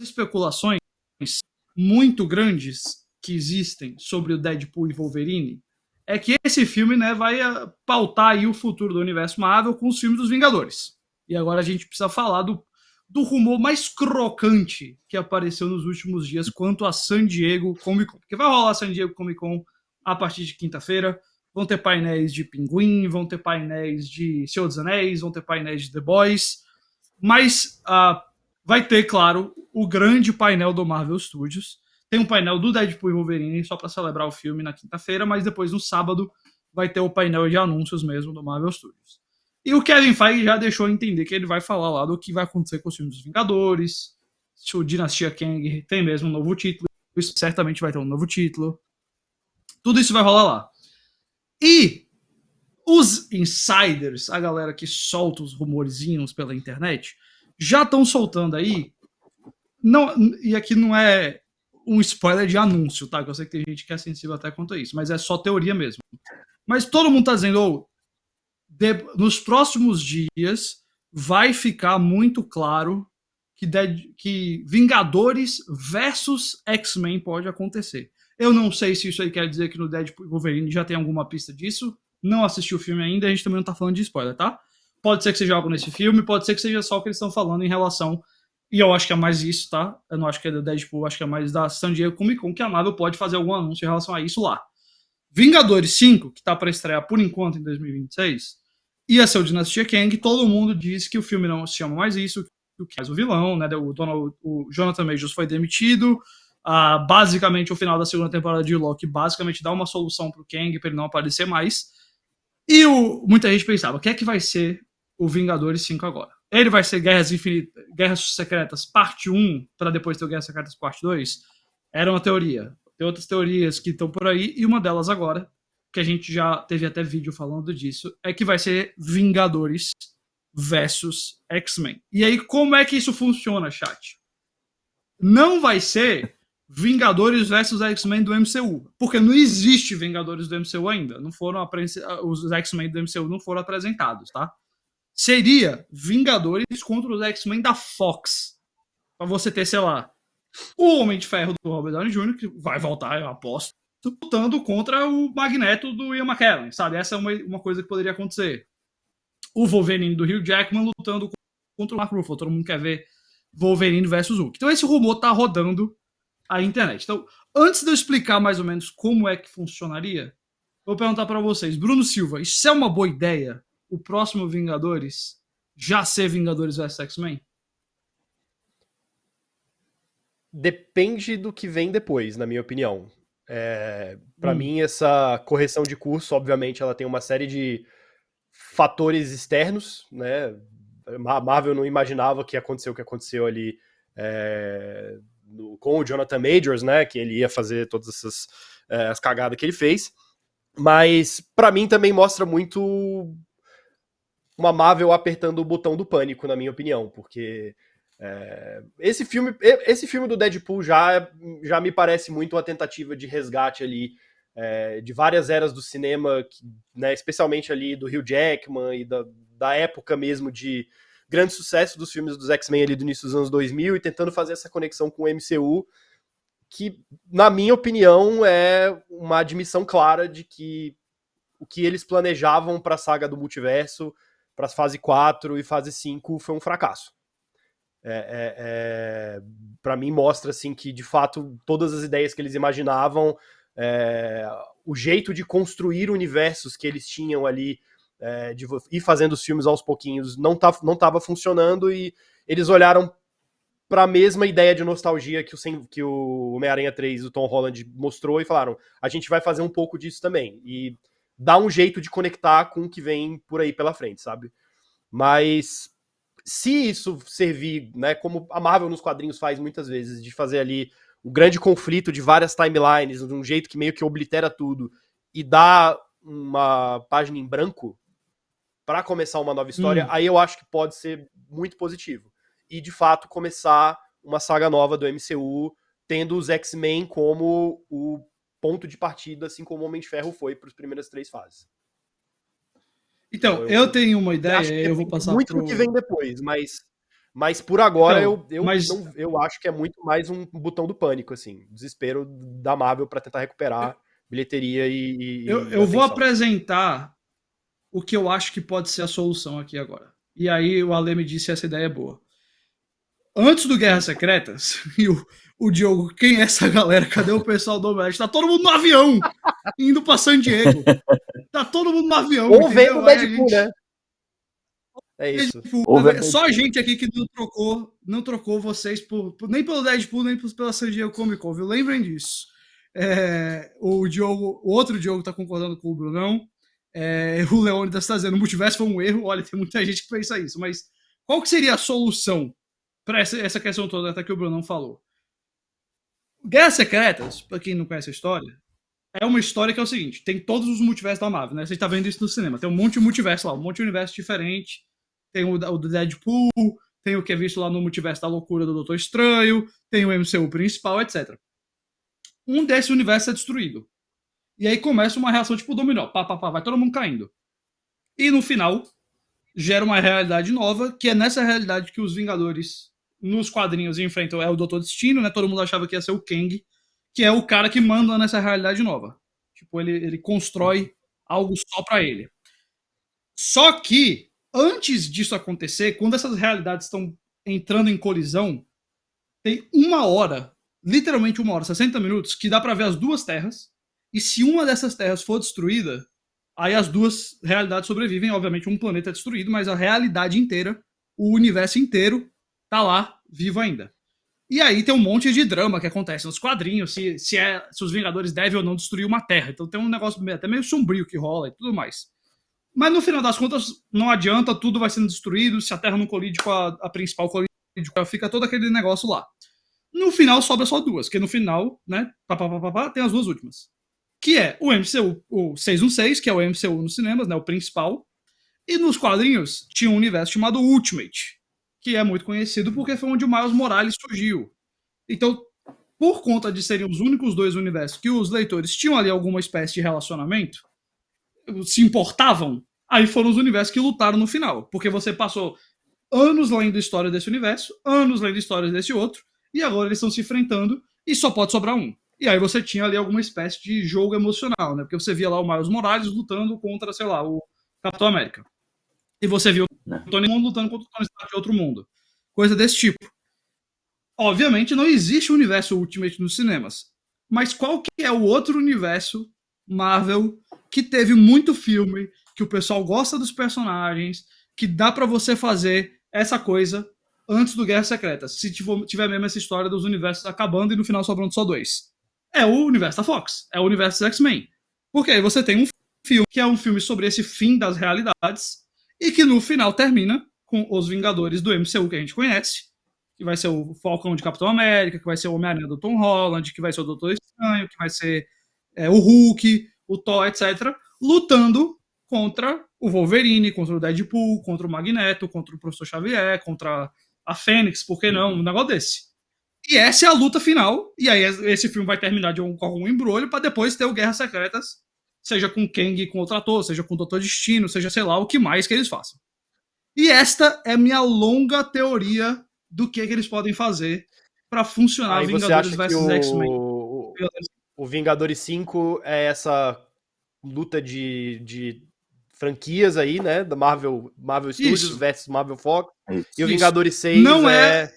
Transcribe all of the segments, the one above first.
especulações muito grandes que existem sobre o Deadpool e Wolverine é que esse filme, né, vai pautar aí o futuro do universo Marvel com os filmes dos Vingadores. E agora a gente precisa falar do rumor mais crocante que apareceu nos últimos dias quanto a San Diego Comic Con. Porque vai rolar San Diego Comic Con a partir de quinta-feira. Vão ter painéis de Pinguim, vão ter painéis de Senhor dos Anéis, vão ter painéis de The Boys. Mas vai ter, claro, o grande painel do Marvel Studios. Tem um painel do Deadpool e Wolverine só para celebrar o filme na quinta-feira, mas depois no sábado vai ter o painel de anúncios mesmo do Marvel Studios. E o Kevin Feige já deixou entender que ele vai falar lá do que vai acontecer com os filmes dos Vingadores, se o Dinastia Kang tem mesmo um novo título, isso certamente vai ter um novo título. Tudo isso vai rolar lá. E os insiders, a galera que solta os rumorzinhos pela internet, já estão soltando aí. Não, e aqui não é um spoiler de anúncio, tá? Que eu sei que tem gente que é sensível até quanto a isso, mas é só teoria mesmo. Mas todo mundo tá dizendo, nos próximos dias vai ficar muito claro que Vingadores versus X-Men pode acontecer. Eu não sei se isso aí quer dizer que no Deadpool e Wolverine já tem alguma pista disso. Não assisti o filme ainda, a gente também não tá falando de spoiler, tá? Pode ser que seja algo nesse filme, pode ser que seja só o que eles estão falando em relação. E eu acho que é mais isso, tá? Eu não acho que é do Deadpool, acho que é mais da San Diego Comic Con, que a Marvel pode fazer algum anúncio em relação a isso lá. Vingadores 5, que tá para estrear por enquanto em 2026, ia ser o Dinastia Kang. Todo mundo diz que o filme não se chama mais isso, que faz o vilão, né? O Jonathan Majors foi demitido. Basicamente, o final da segunda temporada de Loki basicamente dá uma solução pro Kang para ele não aparecer mais. E muita gente pensava, o que é que vai ser o Vingadores 5 agora? Ele vai ser Guerras Secretas parte 1, para depois ter o Guerras Secretas parte 2? Era uma teoria. Tem outras teorias que estão por aí, e uma delas agora, que a gente já teve até vídeo falando disso, é que vai ser Vingadores versus X-Men. E aí, como é que isso funciona, chat? Não vai ser Vingadores versus X-Men do MCU, porque não existe Vingadores do MCU ainda. Não foram os X-Men do MCU não foram apresentados, tá? Seria Vingadores contra os X-Men da Fox. Pra você ter, sei lá, o Homem de Ferro do Robert Downey Jr., que vai voltar, eu aposto, lutando contra o Magneto do Ian McKellen, sabe? Essa é uma coisa que poderia acontecer. O Wolverine do Hugh Jackman lutando contra o Mark Ruffalo. Todo mundo quer ver Wolverine versus Hulk. Então esse rumor tá rodando a internet. Então, antes de eu explicar mais ou menos como é que funcionaria, vou perguntar para vocês, Bruno Silva, isso é uma boa ideia? O próximo Vingadores já ser Vingadores vs X-Men? Depende do que vem depois, na minha opinião. Para mim, essa correção de curso, obviamente, ela tem uma série de fatores externos, né? A Marvel não imaginava que aconteceu o que aconteceu ali com o Jonathan Majors, né? Que ele ia fazer todas essas as cagadas que ele fez. Mas, para mim, também mostra muito uma Marvel apertando o botão do pânico, na minha opinião, porque esse filme do Deadpool já me parece muito uma tentativa de resgate ali de várias eras do cinema, né, especialmente ali do Hugh Jackman e da época mesmo de grande sucesso dos filmes dos X-Men ali do início dos anos 2000 e tentando fazer essa conexão com o MCU, que, na minha opinião, é uma admissão clara de que o que eles planejavam para a saga do multiverso, para as fase 4 e fase 5 foi um fracasso. Para mim mostra assim que de fato todas as ideias que eles imaginavam, o jeito de construir universos que eles tinham ali, de ir fazendo os filmes aos pouquinhos, não estava funcionando, e eles olharam para a mesma ideia de nostalgia que o Homem-Aranha 3 do Tom Holland mostrou e falaram, a gente vai fazer um pouco disso também, e dá um jeito de conectar com o que vem por aí pela frente, sabe? Mas se isso servir, né, como a Marvel nos quadrinhos faz muitas vezes, de fazer ali um grande conflito de várias timelines, de um jeito que meio que oblitera tudo e dá uma página em branco para começar uma nova história, aí eu acho que pode ser muito positivo. E, de fato, começar uma saga nova do MCU, tendo os X-Men como o ponto de partida, assim como o Homem de Ferro foi para as primeiras 3 fases. Então, eu tenho uma ideia, eu vou passar muito do que vem depois, mas Mas por agora Então, eu acho que é muito mais um botão do pânico, assim. Desespero da Marvel pra tentar recuperar bilheteria e eu vou atenção. apresentar o que eu acho que pode ser a solução aqui agora. E aí o Ale me disse se essa ideia é boa. Antes do Guerras Secretas, e o Diogo, quem é essa galera? Cadê o pessoal do Omelete? Tá todo mundo no avião, indo pra San Diego. Tá todo mundo no avião, Ou vendo o entendeu? Aí a Deadpool, gente. né? É isso. Ou ver Só a Deadpool. gente aqui que não trocou vocês nem pelo Deadpool, nem pela San Diego Comic Con, viu? Lembrem disso. O outro Diogo tá concordando com o Brunão. O Leônidas tá dizendo, o multiverso foi um erro. Olha, tem muita gente que pensa isso, mas qual que seria a solução para essa questão toda até que o Brunão falou? Guerras Secretas, pra quem não conhece a história, é uma história que é o seguinte, tem todos os multiversos da Marvel, né? Você tá vendo isso no cinema, tem um monte de multiverso lá, um monte de universo diferente, tem o do Deadpool, tem o que é visto lá no multiverso da loucura do Doutor Estranho, tem o MCU principal, etc. Um desses universos é destruído. E aí começa uma reação tipo dominó, pá, pá, pá, vai todo mundo caindo. E no final, gera uma realidade nova, que é nessa realidade que os Vingadores, nos quadrinhos, enfrentam o Doutor Destino, né? Todo mundo achava que ia ser o Kang, que é o cara que manda nessa realidade nova. Tipo, ele constrói algo só pra ele. Só que, antes disso acontecer, quando essas realidades estão entrando em colisão, tem uma hora, literalmente uma hora, 60 minutos, que dá pra ver as duas terras, e se uma dessas terras for destruída, aí as duas realidades sobrevivem. Obviamente, um planeta é destruído, mas a realidade inteira, o universo inteiro, tá lá, vivo ainda. E aí tem um monte de drama que acontece nos quadrinhos, se os Vingadores devem ou não destruir uma Terra. Então tem um negócio até meio sombrio que rola e tudo mais. Mas no final das contas, não adianta, tudo vai sendo destruído, se a Terra não colide com a principal colide, fica todo aquele negócio lá. No final sobra só duas, que no final, né, tem as duas últimas. Que é o MCU, o 616, que é o MCU nos cinemas, né, o principal. E nos quadrinhos tinha um universo chamado Ultimate, que é muito conhecido porque foi onde o Miles Morales surgiu. Então, por conta de serem os únicos dois universos que os leitores tinham ali alguma espécie de relacionamento, se importavam, aí foram os universos que lutaram no final. Porque você passou anos lendo história desse universo, anos lendo histórias desse outro, e agora eles estão se enfrentando e só pode sobrar um. E aí você tinha ali alguma espécie de jogo emocional, né? Porque você via lá o Miles Morales lutando contra, sei lá, o Capitão América. E você viu o Tony Moon lutando contra o Tony Stark de outro mundo. Coisa desse tipo. Obviamente não existe o universo Ultimate nos cinemas. Mas qual que é o outro universo Marvel que teve muito filme, que o pessoal gosta dos personagens, que dá pra você fazer essa coisa antes do Guerra Secretas, se tiver mesmo essa história dos universos acabando e no final sobrando só dois? É o universo da Fox, é o universo dos X-Men. Porque aí você tem um filme que é um filme sobre esse fim das realidades e que no final termina com os Vingadores do MCU que a gente conhece, que vai ser o Falcão de Capitão América, que vai ser o Homem-Aranha do Tom Holland, que vai ser o Doutor Estranho, que vai ser o Hulk, o Thor, etc., lutando contra o Wolverine, contra o Deadpool, contra o Magneto, contra o Professor Xavier, contra a Fênix, por que não? Um negócio desse. E essa é a luta final, e aí esse filme vai terminar com algum embrulho para depois ter o Guerras Secretas, seja com Kang com outro ator, seja com o Doutor Destino, seja sei lá o que mais que eles façam. E esta é minha longa teoria do que eles podem fazer para funcionar Aí você Vingadores acha que vs X-Men. o Vingadores 5 é essa luta de franquias aí, né? Da Marvel Studios versus Marvel Fox. E o Vingadores 6 não é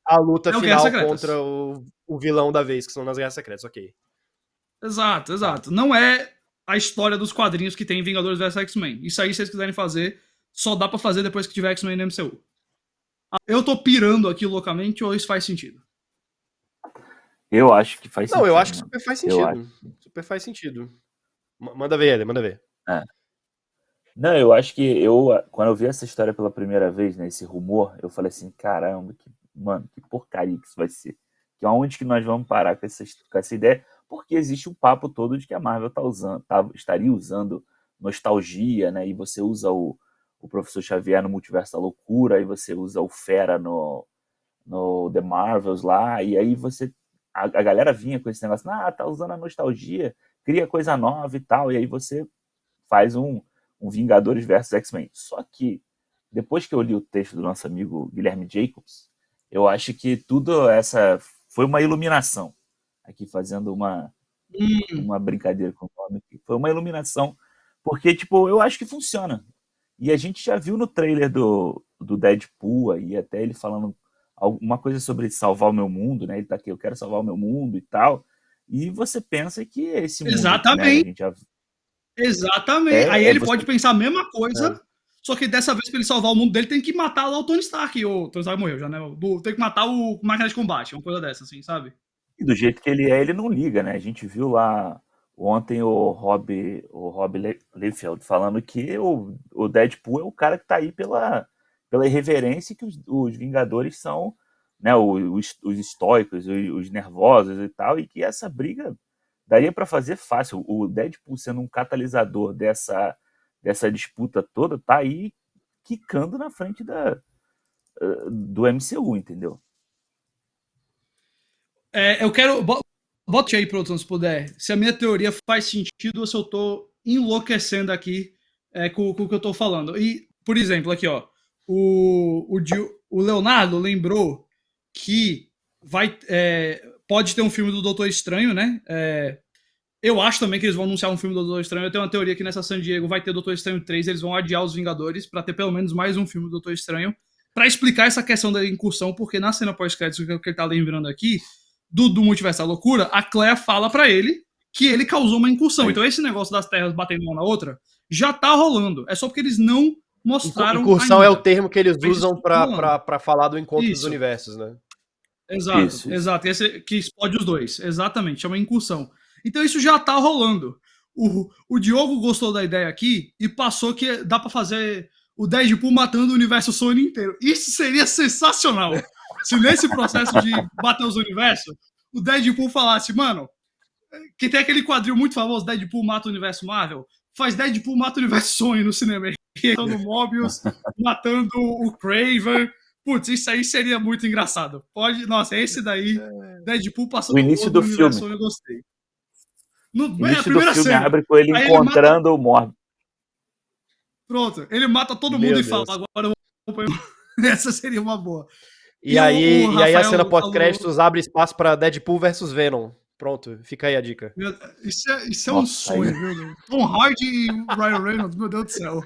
a luta final Secretas. contra o vilão da vez, que são nas Guerras Secretas, ok. Exato, exato. Não é a história dos quadrinhos que tem Vingadores vs X-Men. Isso aí, se vocês quiserem fazer, só dá pra fazer depois que tiver X-Men no MCU. Eu tô pirando aqui loucamente ou isso faz sentido? Eu acho que faz sentido. Não, eu acho que super faz sentido. Super faz sentido. Manda ver, manda ver. Não, eu acho que quando eu vi essa história pela primeira vez, né, esse rumor, eu falei assim, caramba, que porcaria que isso vai ser. Que aonde que nós vamos parar com essa ideia? Porque existe um papo todo de que a Marvel estaria usando nostalgia, né? E você usa o Professor Xavier no Multiverso da Loucura, aí você usa o Fera no The Marvels lá, e aí a galera vinha com esse negócio, tá usando a nostalgia, cria coisa nova e tal, e aí você faz um Vingadores versus X-Men. Só que depois que eu li o texto do nosso amigo Guilherme Jacobs, eu acho que tudo essa foi uma iluminação. Aqui fazendo uma brincadeira com o nome aqui. Foi uma iluminação, porque, tipo, eu acho que funciona. E a gente já viu no trailer do Deadpool aí, até ele falando alguma coisa sobre salvar o meu mundo, né? Ele tá aqui, eu quero salvar o meu mundo e tal. E você pensa que esse mundo, Exatamente. né, a gente já... Exatamente. Aí ele você... pode pensar a mesma coisa, só que dessa vez, pra ele salvar o mundo dele, tem que matar lá o Tony Stark. O Tony Stark morreu já, né? Tem que matar o máquina de combate, uma coisa dessa, assim, sabe? E do jeito que ele não liga, né? A gente viu lá ontem o Rob Liefeld falando que o Deadpool é o cara que tá aí pela irreverência que os Vingadores são, né? Os estoicos, os nervosos e tal, e que essa briga daria para fazer fácil. O Deadpool sendo um catalisador dessa disputa toda, tá aí quicando na frente do MCU, entendeu? Eu quero. Bote aí, produção, se puder. Se a minha teoria faz sentido ou se eu tô enlouquecendo aqui com o que eu tô falando. E, por exemplo, aqui, ó. O Leonardo lembrou que pode ter um filme do Doutor Estranho, né? Eu acho também que eles vão anunciar um filme do Doutor Estranho. Eu tenho uma teoria que nessa San Diego vai ter Doutor Estranho 3. Eles vão adiar os Vingadores pra ter pelo menos mais um filme do Doutor Estranho pra explicar essa questão da incursão, porque na cena pós-créditos que ele tá lembrando aqui, do Multiverso da Loucura, a Clea fala pra ele que ele causou uma incursão. Então esse negócio das terras batendo uma na outra já tá rolando. É só porque eles não mostraram incursão ainda. É o termo que eles usam pra falar do encontro dos universos, né? Exato, isso. Exato. Esse que explode os dois. Exatamente, chama incursão. Então isso já tá rolando. O Diogo gostou da ideia aqui e passou que dá pra fazer o Deadpool matando o universo Sony inteiro. Isso seria sensacional. Se nesse processo de bater os universos, o Deadpool falasse, mano, que tem aquele quadril muito famoso, Deadpool mata o universo Marvel, faz Deadpool mata o universo Sony no cinema. Matando o Mobius, matando o Kraven. Putz, isso aí seria muito engraçado. Nossa, esse daí, Deadpool passando o início do filme. Sony, eu gostei. O início do filme abre com ele encontrando o Morbius. Pronto, ele mata todo mundo e fala, agora eu vou... Essa seria uma boa. E aí a cena pós-créditos abre espaço pra Deadpool versus Venom. Pronto, fica aí a dica. Isso é um sonho, viu? Tom Hardy e Ryan Reynolds, meu Deus do céu.